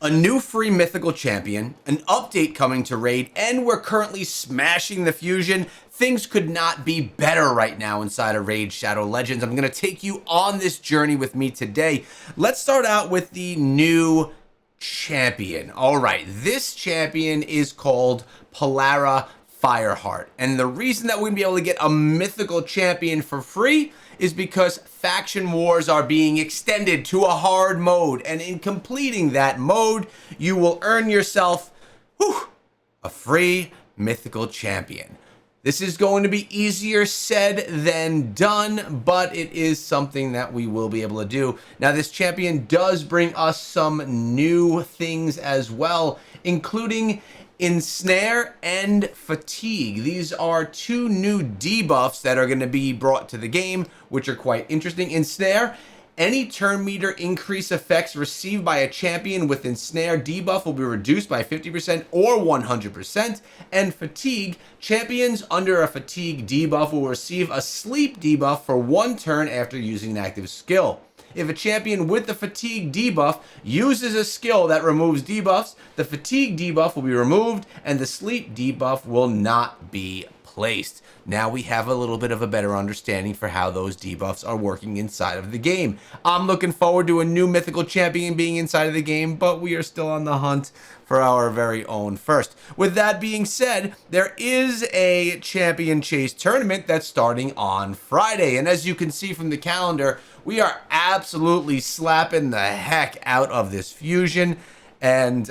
A new free mythical champion, an update coming to Raid, and we're currently smashing the fusion. Things could not be better right now inside of Raid Shadow Legends. I'm going to take you on this journey with me today. Let's start out with the new champion. All right, this champion is called Polara Fireheart. And the reason that we're going to be able to get a mythical champion for free is because faction wars are being extended to a hard mode. And in completing that mode, you will earn yourself a free mythical champion. This is going to be easier said than done, but it is something that we will be able to do. Now, this champion does bring us some new things as well, including Ensnare and Fatigue. These are two new debuffs that are going to be brought to the game, which are quite interesting. Ensnare, any turn meter increase effects received by a champion with Ensnare debuff will be reduced by 50% or 100%. And Fatigue, champions under a Fatigue debuff will receive a Sleep debuff for 1 turn after using an active skill. If a champion with the Fatigue debuff uses a skill that removes debuffs, the Fatigue debuff will be removed and the Sleep debuff will not be placed. Now we have a little bit of a better understanding for how those debuffs are working inside of the game. I'm looking forward to a new mythical champion being inside of the game, but we are still on the hunt for our very own first. With that being said, there is a champion chase tournament that's starting on Friday. And as you can see from the calendar, we are absolutely slapping the heck out of this fusion and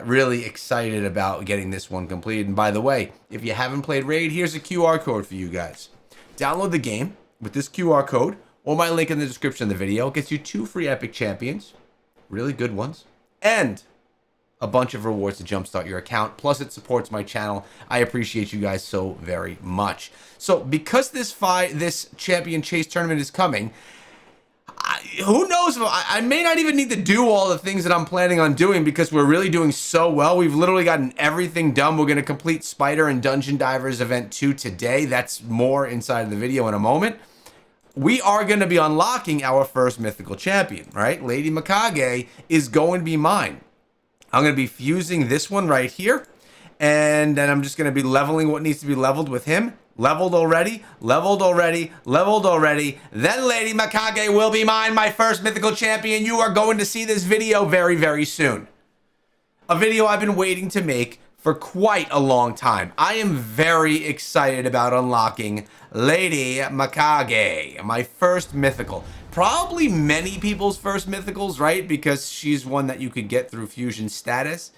really excited about getting this one completed. And by the way, if you haven't played Raid, here's a QR code for you guys. Download the game with this QR code or my link in the description of the video. It gets you 2 free epic champions, really good ones, and a bunch of rewards to jumpstart your account. Plus, it supports my channel. I appreciate you guys so very much. So, because this champion chase tournament is coming, who knows? I may not even need to do all the things that I'm planning on doing because we're really doing so well. We've literally gotten everything done. We're going to complete Spider and Dungeon Divers Event 2 today. That's more inside of the video in a moment. We are going to be unlocking our first mythical champion, right? Lady Mikage is going to be mine. I'm going to be fusing this one right here. And then I'm just going to be leveling what needs to be leveled with him. Leveled already, leveled already, leveled already. Then Lady Mikage will be mine, my first mythical champion. You are going to see this video very, very soon. A video I've been waiting to make for quite a long time. I am very excited about unlocking Lady Mikage, my first mythical. Probably many people's first mythicals, right? Because she's one that you could get through fusion status.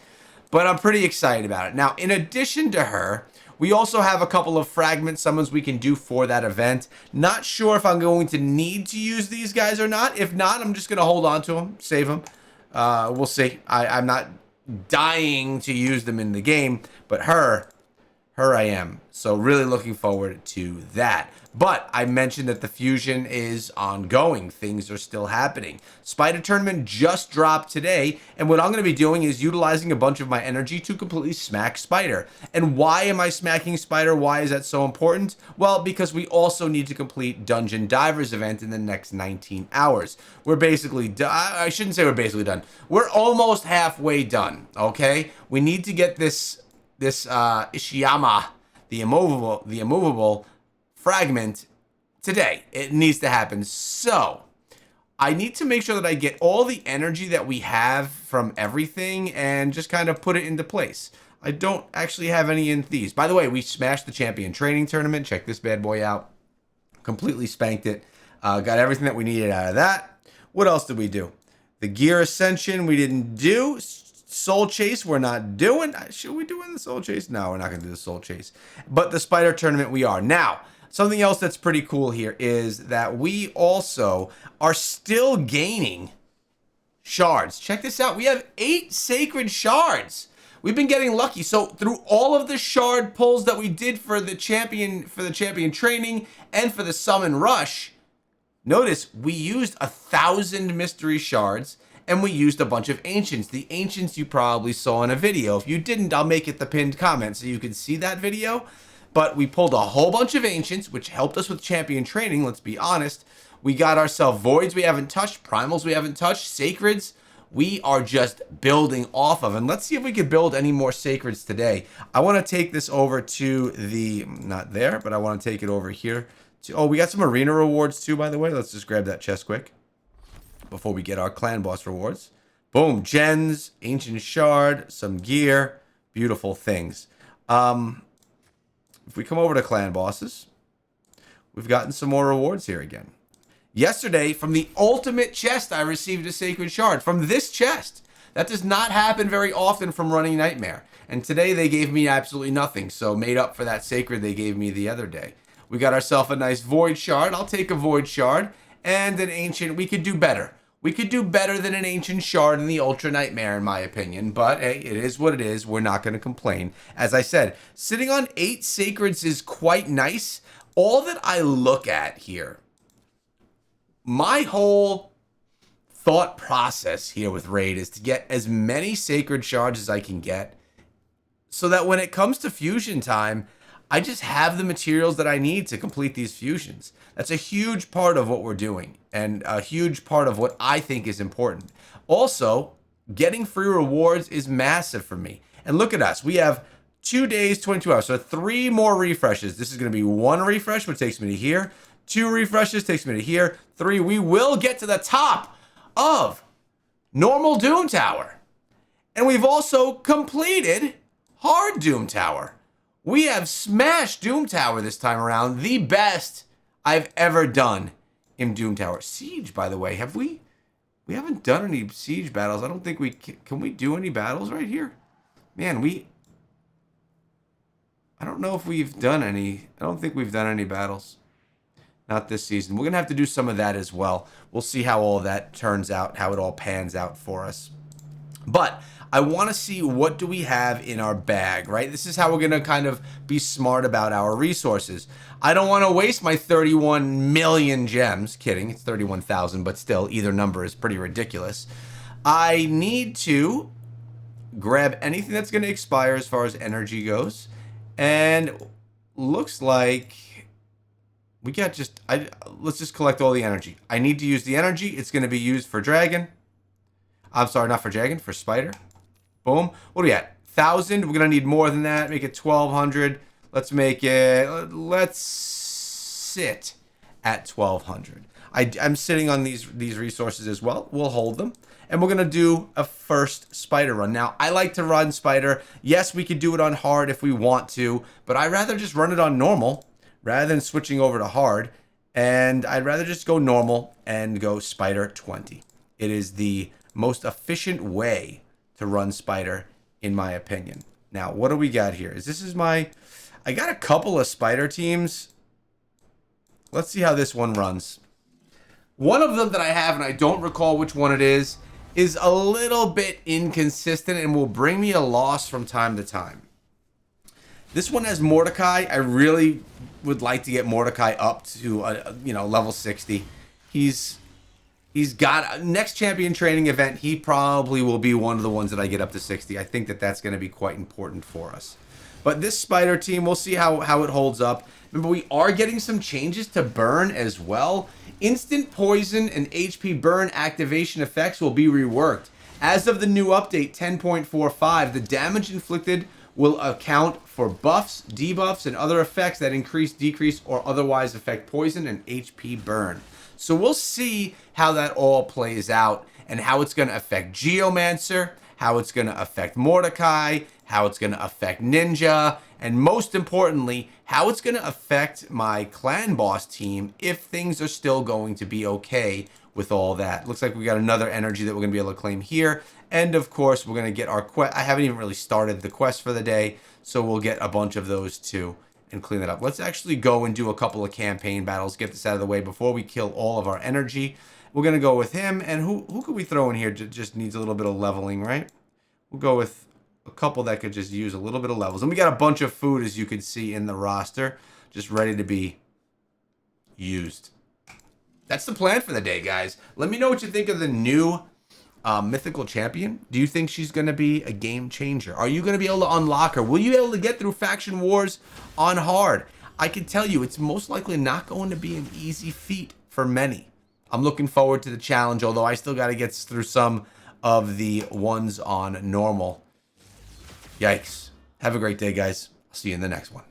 But I'm pretty excited about it. Now, in addition to her, we also have a couple of fragment summons we can do for that event. Not sure if I'm going to need to use these guys or not. If not, I'm just going to hold on to them, save them. We'll see. I'm not dying to use them in the game, but her I am. So really looking forward to that. But I mentioned that the fusion is ongoing. Things are still happening. Spider Tournament just dropped today, and what I'm going to be doing is utilizing a bunch of my energy to completely smack Spider. And why am I smacking Spider? Why is that so important? Well, because we also need to complete Dungeon Divers event in the next 19 hours. We're basically done. I shouldn't say we're basically done. We're almost halfway done, okay? We need to get this Ishiyama, the immovable fragment today. It needs to happen. So I need to make sure that I get all the energy that we have from everything and just kind of put it into place. I don't actually have any in thieves. By the way, we smashed the champion training tournament. Check this bad boy out. Completely spanked it. Got everything that we needed out of that. What else did we do? The gear ascension we didn't do. Soul Chase, we're not doing. Should we do in the Soul Chase? No, we're not going to do the Soul Chase. But the Spider Tournament, we are. Now, something else that's pretty cool here is that we also are still gaining shards. Check this out. We have 8 sacred shards. We've been getting lucky. So through all of the shard pulls that we did for the champion training and for the summon rush, notice we used 1,000 mystery shards. And we used a bunch of ancients. The ancients you probably saw in a video. If you didn't, I'll make it the pinned comment so you can see that video. But we pulled a whole bunch of ancients, which helped us with champion training, let's be honest. We got ourselves voids we haven't touched, primals we haven't touched, sacreds. we are just building off of. And let's see if we can build any more sacreds today. I want to take this over to the, not there, but I want to take it over here. Oh, we got some arena rewards too, by the way. Let's just grab that chest quick before we get our clan boss rewards. Boom, gens, ancient shard, some gear, beautiful things. If we come over to clan bosses, we've gotten some more rewards here again. Yesterday, from the ultimate chest, I received a sacred shard from this chest. That does not happen very often from running Nightmare. And today they gave me absolutely nothing, so made up for that sacred they gave me the other day. We got ourselves a nice void shard. I'll take a void shard and an ancient. We could do better. We could do better than an ancient shard in the Ultra Nightmare, in my opinion. But hey, it is what it is. We're not going to complain. As I said, sitting on 8 sacreds is quite nice. All that I look at here, my whole thought process here with Raid is to get as many sacred shards as I can get, so that when it comes to fusion time, I just have the materials that I need to complete these fusions. That's a huge part of what we're doing, and a huge part of what I think is important. Also, getting free rewards is massive for me. And look at us. We have 2 days, 22 hours. So 3 more refreshes. This is going to be 1 refresh, which takes me to here. 2 refreshes takes me to here. 3, we will get to the top of normal Doom Tower. And we've also completed hard Doom Tower. We have smashed Doom Tower this time around. The best I've ever done in Doom Tower. Siege, by the way, have we haven't done any siege battles. I don't think we can we do any battles right here? Man, I don't know if we've done any. I don't think we've done any battles. Not this season. We're going to have to do some of that as well. We'll see how all that turns out, how it all pans out for us. But I want to see what do we have in our bag, right? This is how we're going to kind of be smart about our resources. I don't want to waste my 31 million gems. Kidding, it's 31,000, but still, either number is pretty ridiculous. I need to grab anything that's going to expire as far as energy goes. And looks like we got let's just collect all the energy. I need to use the energy. It's going to be used for dragon. I'm sorry, not for dragon, for spider. Boom. What do we at? 1,000. We're going to need more than that. Make it 1,200. Let's make it, let's sit at 1,200. I'm sitting on these resources as well. We'll hold them. And we're going to do a first spider run. Now, I like to run spider. Yes, we could do it on hard if we want to, but I'd rather just run it on normal rather than switching over to hard. And I'd rather just go normal and go spider 20. It is the most efficient way to run spider, in my opinion. Now, what do we got here? I got a couple of spider teams. Let's see how this one runs. One of them that I have, and I don't recall which one it is a little bit inconsistent and will bring me a loss from time to time. This one has Mordecai. I really would like to get Mordecai up to level 60. He's got next champion training event. He probably will be one of the ones that I get up to 60. I think that's going to be quite important for us. But this spider team, we'll see how it holds up. Remember, we are getting some changes to burn as well. Instant poison and HP burn activation effects will be reworked. As of the new update 10.45, the damage inflicted will account for buffs, debuffs, and other effects that increase, decrease, or otherwise affect poison and HP burn. So we'll see how that all plays out and how it's going to affect Geomancer, how it's going to affect Mordecai, how it's going to affect Ninja, and most importantly, how it's going to affect my clan boss team if things are still going to be okay with all that. Looks like we got another energy that we're going to be able to claim here. And of course, we're going to get our quest. I haven't even really started the quest for the day, so we'll get a bunch of those too and clean it up. Let's actually go and do a couple of campaign battles, get this out of the way before we kill all of our energy. We're going to go with him. And who could we throw in here? Just needs a little bit of leveling, right? We'll go with a couple that could just use a little bit of levels. And we got a bunch of food, as you can see in the roster, just ready to be used. That's the plan for the day, guys. Let me know what you think of the new Mythical Champion. Do you think she's going to be a game changer? Are you going to be able to unlock her? Will you be able to get through Faction Wars on hard? I can tell you it's most likely not going to be an easy feat for many. I'm looking forward to the challenge, although I still got to get through some of the ones on normal. Yikes. Have a great day, guys. I'll see you in the next one.